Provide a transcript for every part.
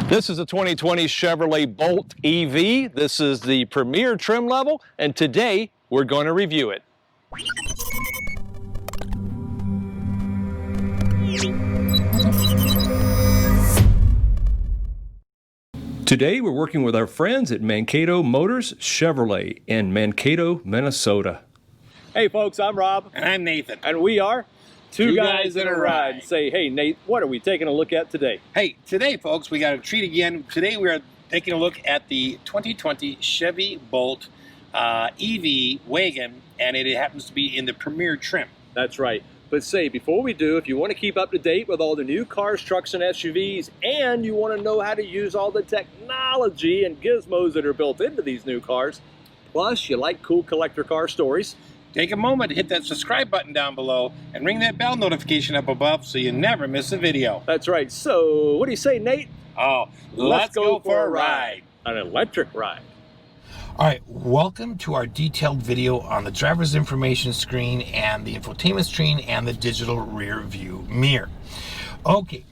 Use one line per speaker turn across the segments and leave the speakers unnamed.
This is a 2020 Chevrolet Bolt EV. This is the premier trim level, and today we're going to review it. Today we're working with our friends at Mankato Motors Chevrolet in Mankato, Minnesota. Hey folks, I'm Rob.
And I'm Nathan.
And we are Two Guys in a Ride. Say, hey Nate, what are we taking a look at today?
Hey, today folks, we got a treat again. Today we are taking a look at the 2020 Chevy Bolt EV wagon, and it happens to be in the premier trim.
That's right. But say, before we do, if you want to keep up to date with all the new cars, trucks, and SUVs, and you want to know how to use all the technology and gizmos that are built into these new cars, plus you like cool collector car stories,
take a moment to hit that subscribe button down below and ring that bell notification up above so you never miss a video.
That's right. So, what do you say, Nate?
Oh, let's go for a ride.
An electric ride.
All right, welcome to our detailed video on the driver's information screen and the infotainment screen and the digital rear view mirror. Okay,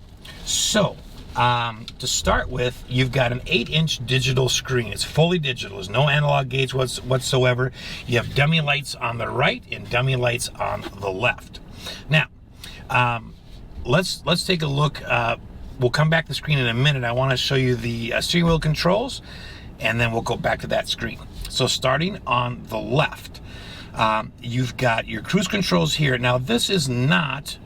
so to start with, you've got an 8-inch digital screen. It's fully digital. There's no analog gauge whatsoever. You have dummy lights on the right and dummy lights on the left. Now, let's take a look. We'll come back to the screen in a minute. I want to show you the steering wheel controls, and then we'll go back to that screen. So starting on the left, you've got your cruise controls here. Now this is not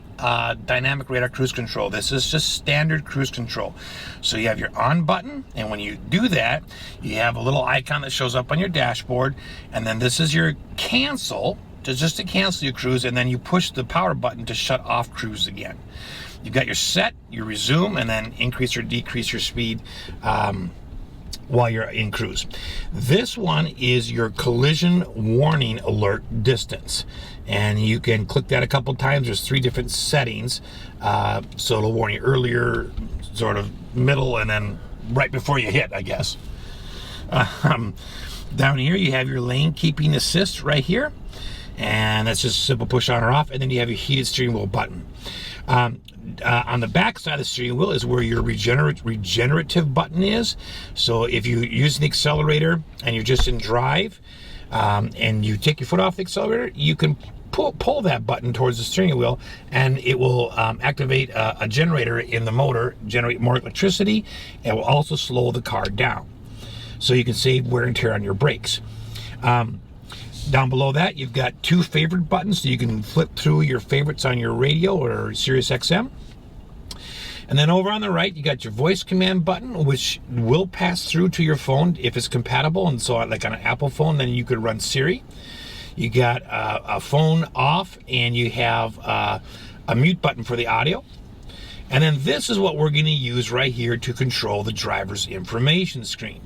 dynamic radar cruise control. This is just standard cruise control. So you have your on button, and when you do that, you have a little icon that shows up on your dashboard, and then this is your cancel, just to cancel your cruise, and then you push the power button to shut off cruise again. You've got your set, your resume, and then increase or decrease your speed while you're in cruise. This one is your collision warning alert distance, and you can click that a couple times. There's 3 different settings, so it'll warn you earlier, sort of middle, and then right before you hit, I guess. Down here you have your lane keeping assist right here, and that's just a simple push on or off, and then you have your heated steering wheel button. On the back side of the steering wheel is where your regenerative button is. So if you use the accelerator and you're just in drive, and you take your foot off the accelerator, you can pull that button towards the steering wheel, and it will activate a generator in the motor, generate more electricity, and will also slow the car down. So you can save wear and tear on your brakes. Down below that, you've got 2 favorite buttons, so you can flip through your favorites on your radio or Sirius XM. And then over on the right, you got your voice command button, which will pass through to your phone if it's compatible. And so like on an Apple phone, then you could run Siri. You got a phone off, and you have a mute button for the audio. And then this is what we're going to use right here to control the driver's information screen.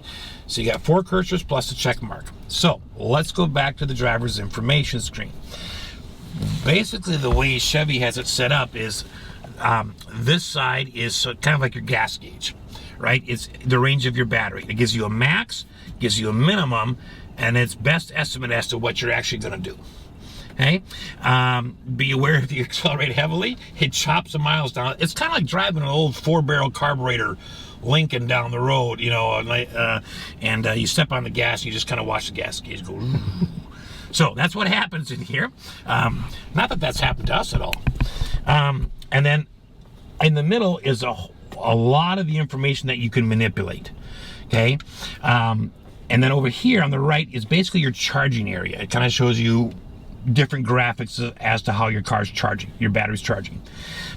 So you got 4 cursors plus a check mark. So let's go back to the driver's information screen. Basically, the way Chevy has it set up is this side is kind of like your gas gauge, right? It's the range of your battery. It gives you a max, gives you a minimum, and it's best estimate as to what you're actually going to do. Okay, be aware if you accelerate heavily, it chops the miles down. It's kind of like driving an old 4-barrel carburetor Lincoln down the road, you know, and you step on the gas, and you just kind of watch the gas gauge go. So that's what happens in here. Not that that's happened to us at all. And then in the middle is a lot of the information that you can manipulate. Okay, and then over here on the right is basically your charging area. It kind of shows you different graphics as to how your car's charging, your battery's charging.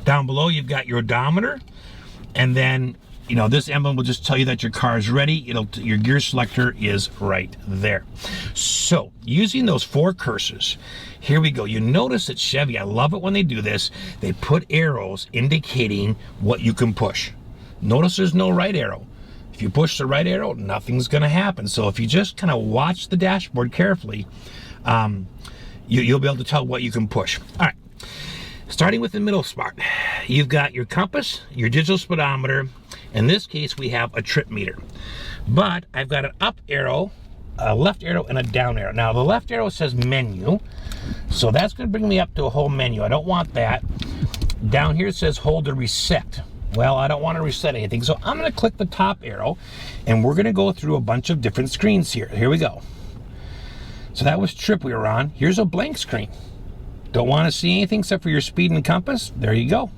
Down below, you've got your odometer, and then, you know, this emblem will just tell you that your car is ready. Your gear selector is right there. So using those 4 cursors, here we go. You notice that Chevy, I love it when they do this, they put arrows indicating what you can push. Notice there's no right arrow. If you push the right arrow, nothing's going to happen. So if you just kind of watch the dashboard carefully, you'll be able to tell what you can push. All right, starting with the middle spot, you've got your compass, your digital speedometer. In this case, we have a trip meter, but I've got an up arrow, a left arrow, and a down arrow. Now the left arrow says menu, so that's going to bring me up to a whole menu. I don't want that. Down here it says hold to reset. Well, I don't want to reset anything, so I'm going to click the top arrow, and we're going to go through a bunch of different screens here. Here we go. So that was trip we were on. Here's a blank screen. Don't want to see anything except for your speed and compass? There you go.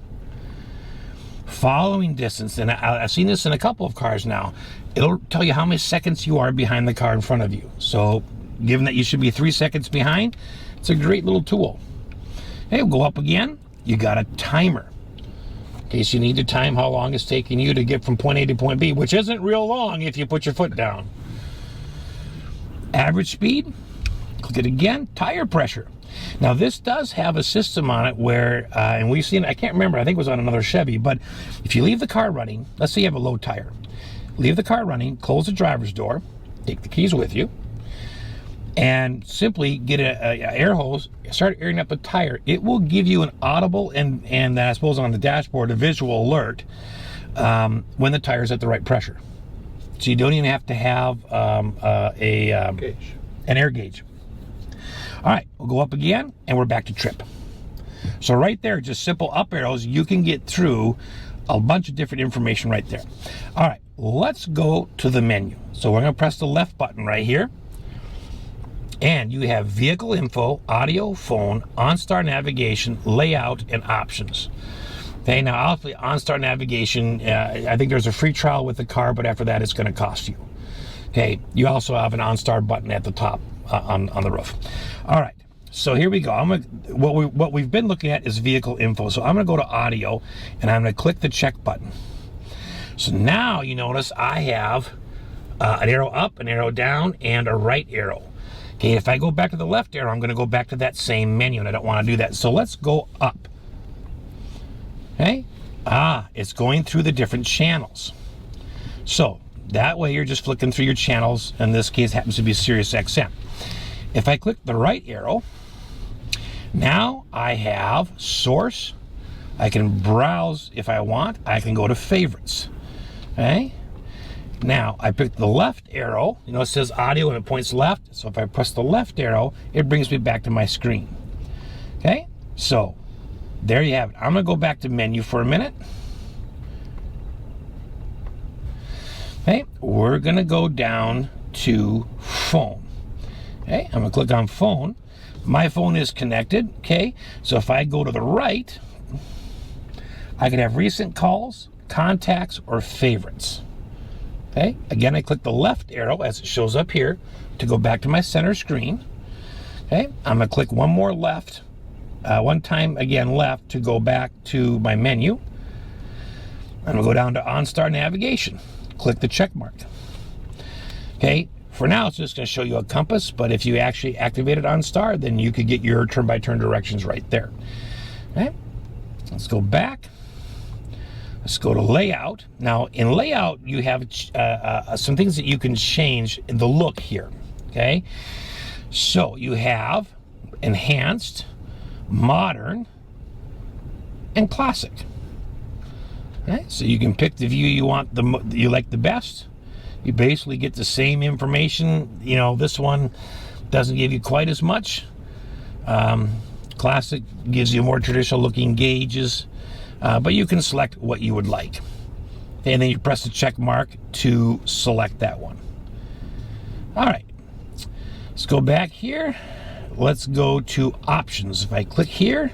Following distance, and I've seen this in a couple of cars now. It'll tell you how many seconds you are behind the car in front of you. So given that you should be 3 seconds behind, it's a great little tool. Hey, we'll go up again. You got a timer. In case you need to time how long it's taking you to get from point A to point B, which isn't real long if you put your foot down. Average speed. Click it again. Tire pressure. Now this does have a system on it where, and we've seen, I can't remember, I think it was on another Chevy, but if you leave the car running, let's say you have a low tire, leave the car running, close the driver's door, take the keys with you, and simply get an air hose, start airing up the tire. It will give you an audible and I suppose on the dashboard, a visual alert when the tire's at the right pressure. So you don't even have to have an air gauge. All right, we'll go up again, and we're back to trip. So right there, just simple up arrows, you can get through a bunch of different information right there. All right, let's go to the menu. So we're gonna press the left button right here, and you have vehicle info, audio, phone, OnStar Navigation, layout, and options. Okay, now obviously OnStar Navigation, I think there's a free trial with the car, but after that it's gonna cost you. Okay, you also have an OnStar button at the top on the roof. All right, so here we go. What we've been looking at is vehicle info. So I'm gonna go to audio, and I'm gonna click the check button. So now you notice I have an arrow up, an arrow down, and a right arrow. Okay, if I go back to the left arrow, I'm gonna go back to that same menu, and I don't wanna do that. So let's go up. Okay, it's going through the different channels. So that way you're just flicking through your channels. In this case, happens to be Sirius XM. If I click the right arrow, now I have source. I can browse if I want. I can go to favorites. Okay. Now I pick the left arrow. You know, it says audio and it points left. So if I press the left arrow, it brings me back to my screen. Okay. So there you have it. I'm gonna go back to menu for a minute. Okay, we're gonna go down to phone. Okay, I'm gonna click on phone. My phone is connected, okay? So if I go to the right, I can have recent calls, contacts, or favorites. Okay, again, I click the left arrow as it shows up here to go back to my center screen. Okay, I'm gonna click one more left, one time again left to go back to my menu. I'm gonna go down to OnStar Navigation. Click the check mark. Okay, for now it's just going to show you a compass, but if you actually activate it on OnStar, then you could get your turn-by-turn directions right there. Okay, let's go back. Let's go to layout. Now in layout you have some things that you can change in the look here. Okay, so you have enhanced, modern, and classic. Okay, so you can pick the view you want, you like the best. You basically get the same information. You know, this one doesn't give you quite as much. Classic gives you more traditional looking gauges, but you can select what you would like. And then you press the check mark to select that one. All right, let's go back here. Let's go to options. If I click here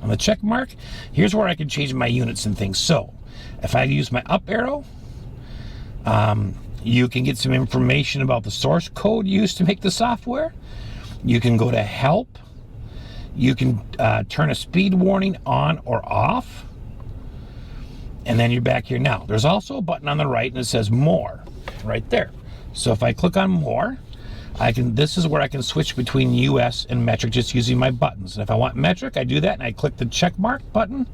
on the check mark, here's where I can change my units and things. So if I use my up arrow, you can get some information about the source code used to make the software. You can go to help. You can turn a speed warning on or off. And then you're back here now. There's also a button on the right and it says more right there. So if I click on more, this is where I can switch between US and metric just using my buttons. And if I want metric, I do that and I click the check mark button,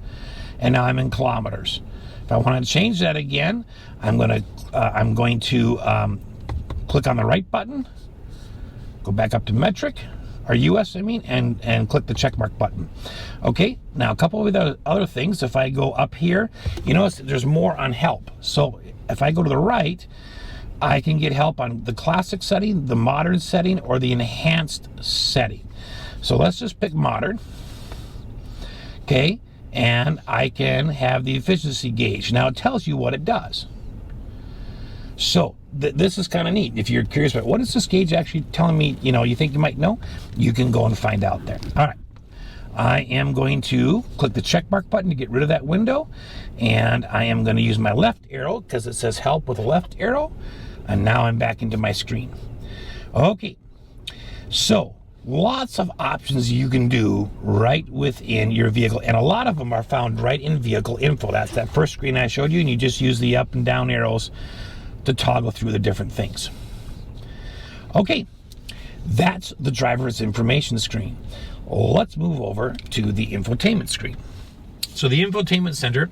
and now I'm in kilometers. If I want to change that again, I'm going to click on the right button, go back up to metric, or US, I mean, and click the check mark button. Okay, now a couple of the other things. If I go up here, you notice there's more on help. So if I go to the right, I can get help on the classic setting, the modern setting, or the enhanced setting. So let's just pick modern. Okay, and I can have the efficiency gauge. Now it tells you what it does. So this is kind of neat. If you're curious about what is this gauge actually telling me, you think you might know, you can go and find out there. All right. I am going to click the check mark button to get rid of that window, and I am going to use my left arrow because it says help with a left arrow, and now I'm back into my screen. Okay, so lots of options you can do right within your vehicle, and a lot of them are found right in vehicle info. That's that first screen I showed you, and you just use the up and down arrows to toggle through the different things. Okay, that's the driver's information screen. Let's move over to the infotainment screen. So the Infotainment Center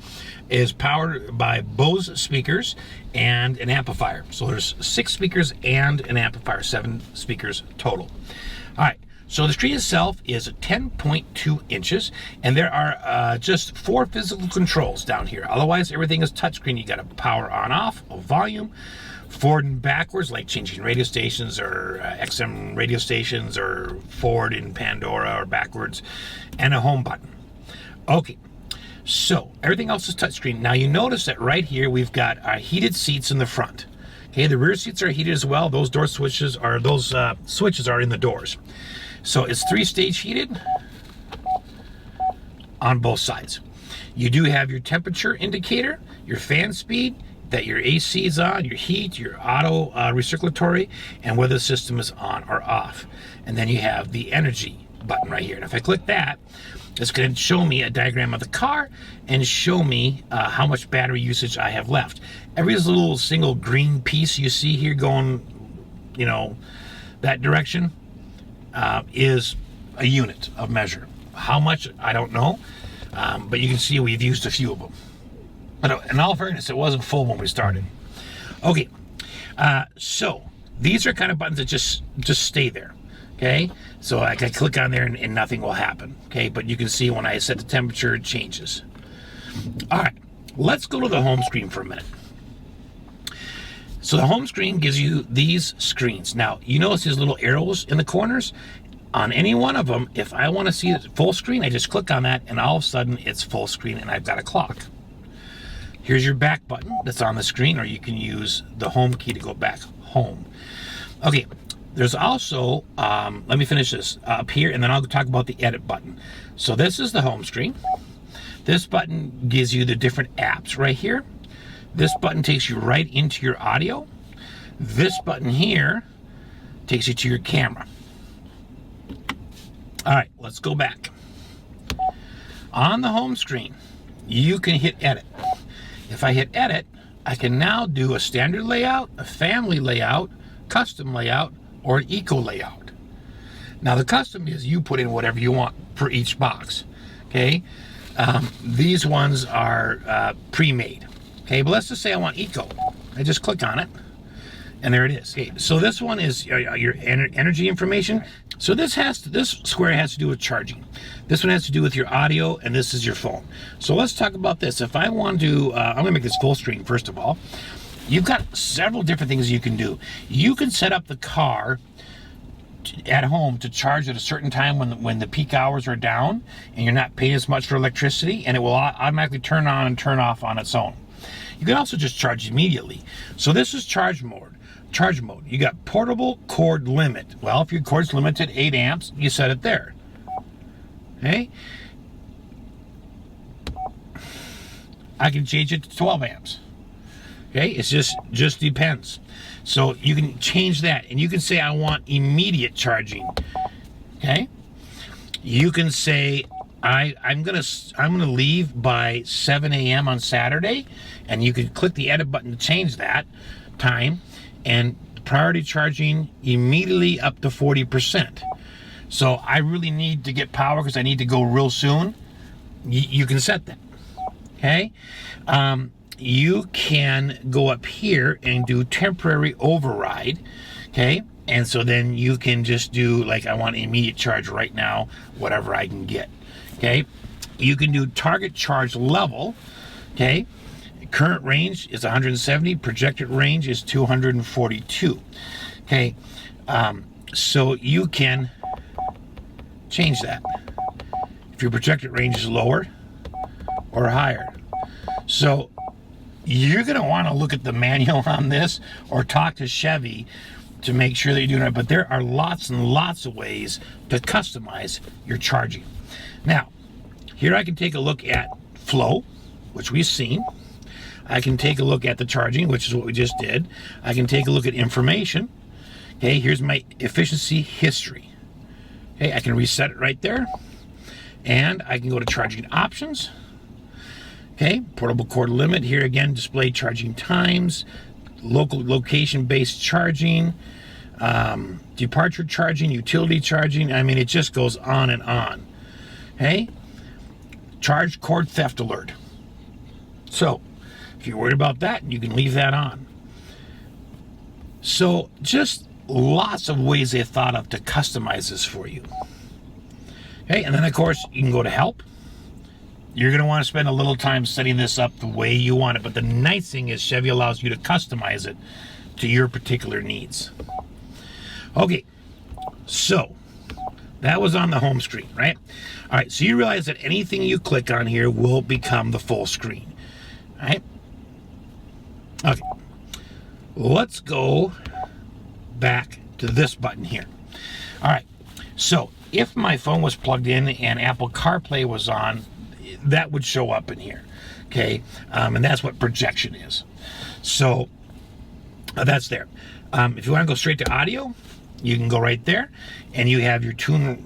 is powered by Bose speakers and an amplifier. So there's 6 speakers and an amplifier, 7 speakers total. All right, so the screen itself is 10.2 inches, and there are just 4 physical controls down here. Otherwise, everything is touchscreen. You got a power on off, a volume, forward and backwards, like changing radio stations or XM radio stations, or forward in Pandora or backwards, and a home button. Okay, so everything else is touchscreen. Now you notice that right here we've got our heated seats in the front. Okay, the rear seats are heated as well. Those door switches are, switches are in the doors. So it's 3-stage heated on both sides. You do have your temperature indicator, your fan speed, that your AC is on, your heat, your auto recirculatory, and whether the system is on or off. And then you have the energy button right here. And if I click that, it's going to show me a diagram of the car and show me how much battery usage I have left. Every little single green piece you see here going, that direction is a unit of measure. How much, I don't know, but you can see we've used a few of them. But in all fairness, it wasn't full when we started. Okay, so these are kind of buttons that just stay there. Okay, so I can click on there and nothing will happen. Okay, but you can see when I set the temperature, it changes. All right, let's go to the home screen for a minute. So the home screen gives you these screens. Now, you notice these little arrows in the corners? On any one of them, if I want to see it full screen, I just click on that, and all of a sudden, it's full screen, and I've got a clock. Here's your back button that's on the screen, or you can use the home key to go back home. Okay, there's also, let me finish this up here, and then I'll talk about the edit button. So this is the home screen. This button gives you the different apps right here. This button takes you right into your audio. This button here takes you to your camera. All right, let's go back. On the home screen, you can hit edit. If I hit edit, I can now do a standard layout, a family layout, custom layout, or an eco layout. Now the custom is you put in whatever you want for each box. Okay, these ones are pre-made. Okay, but let's just say I want eco. I just click on it, and there it is. Okay, so this one is your energy information. So this square has to do with charging. This one has to do with your audio, and this is your phone. So let's talk about this. If I want to, I'm gonna make this full screen first of all. You've got several different things you can do. You can set up the car at home to charge at a certain time when the peak hours are down, and you're not paying as much for electricity, and it will automatically turn on and turn off on its own. You can also just charge immediately. So this is charge mode. You got portable cord limit. Well, if your cord's limited 8 amps, you set it there. Okay? I can change it to 12 amps. Okay? It's just depends. So you can change that, and you can say I want immediate charging. Okay? You can say I'm gonna leave by 7 a.m. on Saturday, and you can click the edit button to change that time, and priority charging immediately up to 40%. So I really need to get power because I need to go real soon. You can set that. Okay, you can go up here and do temporary override. Okay, and so then you can just do like I want immediate charge right now, whatever I can get. Okay, you can do target charge level. Okay, current range is 170, projected range is 242. Okay, so you can change that. If your projected range is lower, or higher. So you're going to want to look at the manual on this or talk to Chevy to make sure that you're doing it. But there are lots and lots of ways to customize your charging. Now, here I can take a look at flow, which we've seen. I can take a look at the charging, which is what we just did. I can take a look at information. Okay, here's my efficiency history. Okay, I can reset it right there. And I can go to charging options. Okay, portable cord limit. Here again, display charging times, local location-based charging, departure charging, utility charging. I mean, it just goes on and on. Okay, charge cord theft alert. So, if you're worried about that, you can leave that on. So, just lots of ways they thought of to customize this for you. Okay, and then of course, you can go to help. You're going to want to spend a little time setting this up the way you want it, but the nice thing is Chevy allows you to customize it to your particular needs. Okay, so that was on the home screen, right? All right, so you realize that anything you click on here will become the full screen, right? Okay, let's go back to this button here. All right, so if my phone was plugged in and Apple CarPlay was on, that would show up in here, okay? And that's what projection is. So that's there. If you want to go straight to audio, you can go right there, and you have your tune,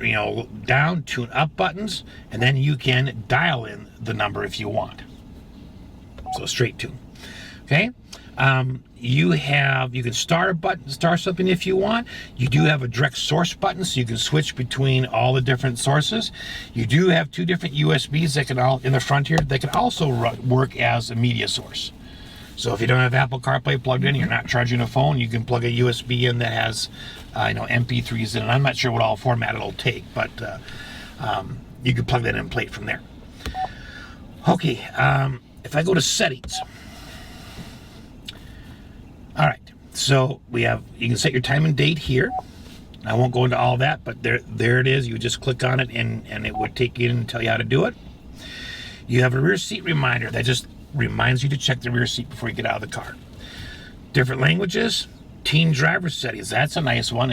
down, tune up buttons, and then you can dial in the number if you want. So straight tune, okay? You can start something if you want. You do have a direct source button, so you can switch between all the different sources. You do have two different USBs that can in the front here. They can also work as a media source. So if you don't have Apple CarPlay plugged in, you're not charging a phone, you can plug a USB in that has, MP3s in it. I'm not sure what all format it'll take, but you can plug that in and play it from there. Okay, if I go to settings. All right, so you can set your time and date here. I won't go into all that, but there it is. You just click on it and it would take you in and tell you how to do it. You have a rear seat reminder that just reminds you to check the rear seat before you get out of the car. Different languages, teen driver settings. That's a nice one.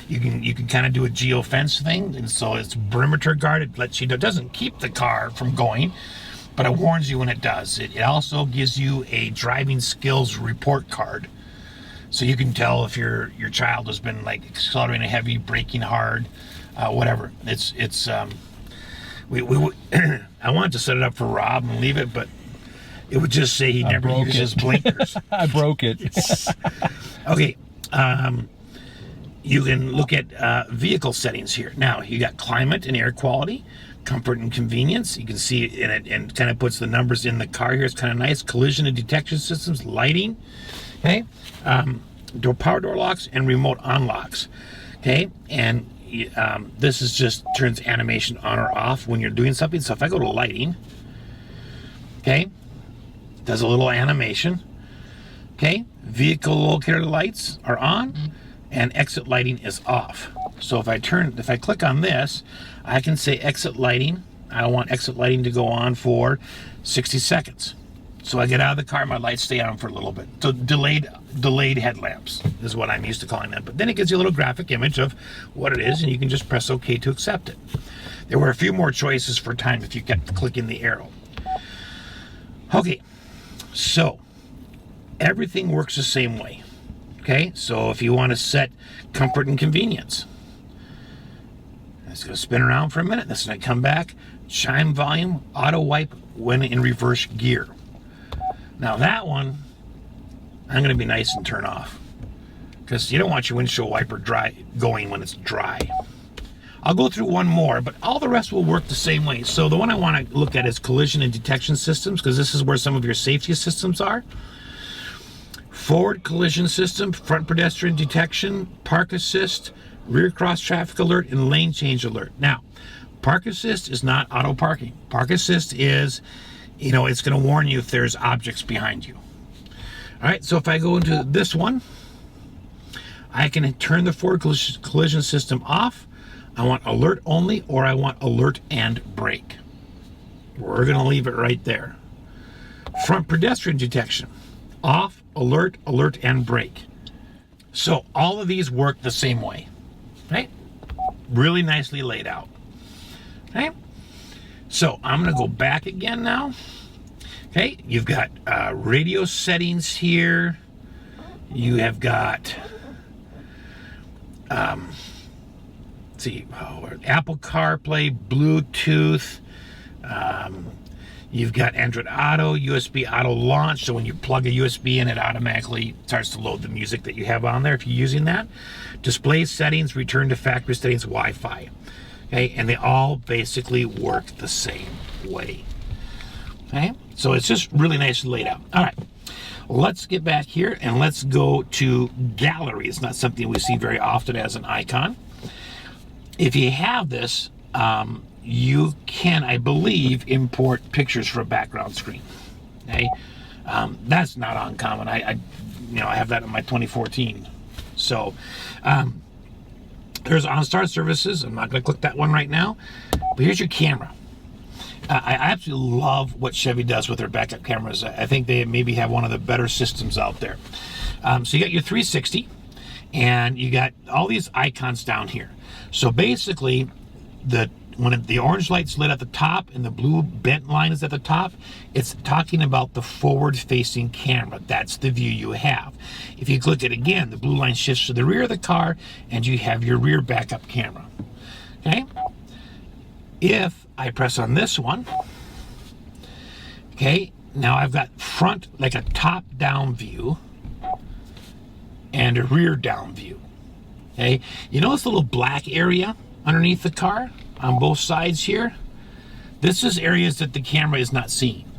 You can kind of do a geofence thing, and so it's perimeter guard. It lets you know, it doesn't keep the car from going, but it warns you when it does. It also gives you a driving skills report card, so you can tell if your child has been like accelerating heavy, braking hard, whatever. I wanted to set it up for Rob and leave it, but it would just say he never uses blinkers.
I broke it.
Okay, you can look at vehicle settings here. Now, you got climate and air quality, comfort and convenience. You can see it in it and kind of puts the numbers in the car here. It's kind of nice. Collision and detection systems, lighting, okay, power door locks and remote unlocks, okay, and this is just turns animation on or off when you're doing something. So if I go to lighting, okay, does a little animation. Okay, vehicle locator lights are on and exit lighting is off. So if I click on this, I can say exit lighting. I want exit lighting to go on for 60 seconds. So I get out of the car, my lights stay on for a little bit. So delayed headlamps is what I'm used to calling them. But then it gives you a little graphic image of what it is, and you can just press OK to accept it. There were a few more choices for time if you kept clicking the arrow. Okay, so everything works the same way. Okay, so if you want to set comfort and convenience, it's going to spin around for a minute. That's going to come back. Chime volume, auto wipe when in reverse gear. Now that one, I'm going to be nice and turn off, because you don't want your windshield wiper going when it's dry. I'll go through one more, but all the rest will work the same way. So the one I want to look at is collision and detection systems, because this is where some of your safety systems are. Forward collision system, front pedestrian detection, park assist, rear cross traffic alert, and lane change alert. Now, park assist is not auto parking. Park assist is, it's going to warn you if there's objects behind you. All right, so if I go into this one, I can turn the forward collision system off. I want alert only, or I want alert and brake. We're going to leave it right there. Front pedestrian detection. Off, alert, alert, and brake. So all of these work the same way, right? Really nicely laid out, okay? So I'm going to go back again now. Okay, you've got radio settings here. You have got, let's see, Apple CarPlay, Bluetooth. You've got Android Auto, USB Auto Launch. So when you plug a USB in, it automatically starts to load the music that you have on there if you're using that. Display settings, return to factory settings, Wi-Fi. Okay, and they all basically work the same way. Okay, so it's just really nicely laid out. All right, let's get back here and let's go to gallery. It's not something we see very often as an icon. If you have this, you can, I believe, import pictures for a background screen. Okay, that's not uncommon. I have that in my 2014. So there's OnStar services. I'm not going to click that one right now. But here's your camera. I absolutely love what Chevy does with their backup cameras. I think they maybe have one of the better systems out there. So you got your 360, and you got all these icons down here. So basically, when the orange light's lit at the top and the blue bent line is at the top, it's talking about the forward-facing camera. That's the view you have. If you click it again, the blue line shifts to the rear of the car, and you have your rear backup camera. Okay? If I press on this one, okay, now I've got front, like a top-down view, and a rear-down view. Okay? You notice the little black area underneath the car on both sides here? This is areas that the camera is not seeing.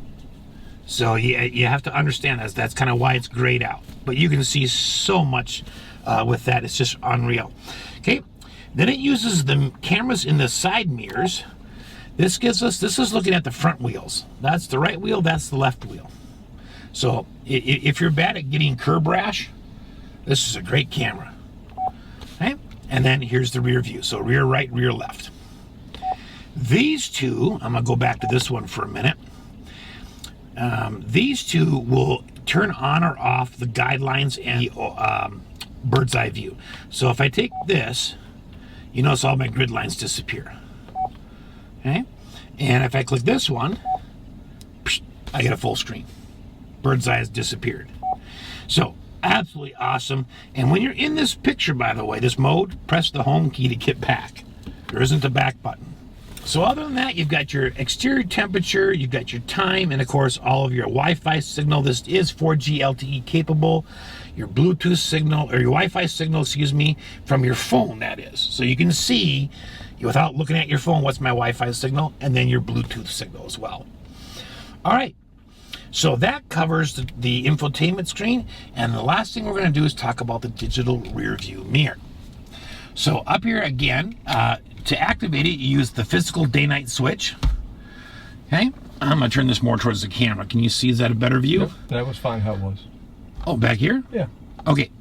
So you have to understand that. That's kind of why it's grayed out. But you can see so much with that. It's just unreal. Okay, then it uses the cameras in the side mirrors. This is looking at the front wheels. That's the right wheel, that's the left wheel. So if you're bad at getting curb rash, this is a great camera. Okay, and then here's the rear view. So rear right, rear left. These two, I'm going to go back to this one for a minute. These two will turn on or off the guidelines and the bird's eye view. So if I take this, you notice all my grid lines disappear. Okay? And if I click this one, I get a full screen. Bird's eye has disappeared. So absolutely awesome. And when you're in this picture, by the way, this mode, press the home key to get back. There isn't a back button. So other than that, you've got your exterior temperature, you've got your time, and of course all of your Wi-Fi signal. This is 4G LTE capable. Your Bluetooth signal, or your Wi-Fi signal, excuse me, from your phone, that is. So you can see, without looking at your phone, what's my Wi-Fi signal, and then your Bluetooth signal as well. All right, so that covers the infotainment screen, and the last thing we're going to do is talk about the digital rear view mirror. So up here again, to activate it, you use the physical day-night switch. Okay, I'm going to turn this more towards the camera. Can you see, is that a better view?
Yep, that was fine how it was.
Oh, back here?
Yeah.
Okay.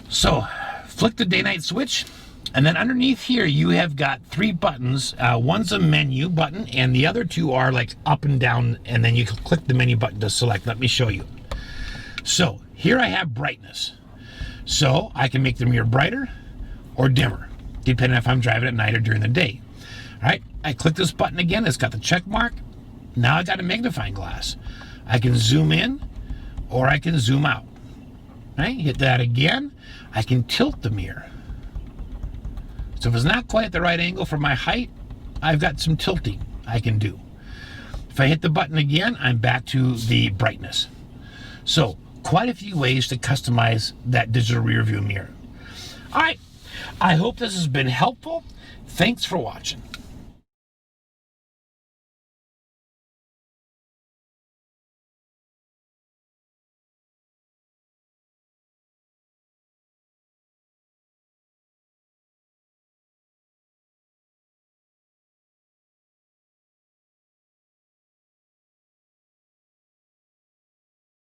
So, flick the day-night switch, and then underneath here you have got three buttons. One's a menu button, and the other two are like up and down, and then you can click the menu button to select. Let me show you. So, here I have brightness. So, I can make the mirror brighter or dimmer, depending if I'm driving at night or during the day. All right, I click this button again. It's got the check mark. Now I got a magnifying glass. I can zoom in or I can zoom out. All right, hit that again. I can tilt the mirror. So if it's not quite at the right angle for my height, I've got some tilting I can do. If I hit the button again, I'm back to the brightness. So quite a few ways to customize that digital rear view mirror. All right, I hope this has been helpful. Thanks for watching.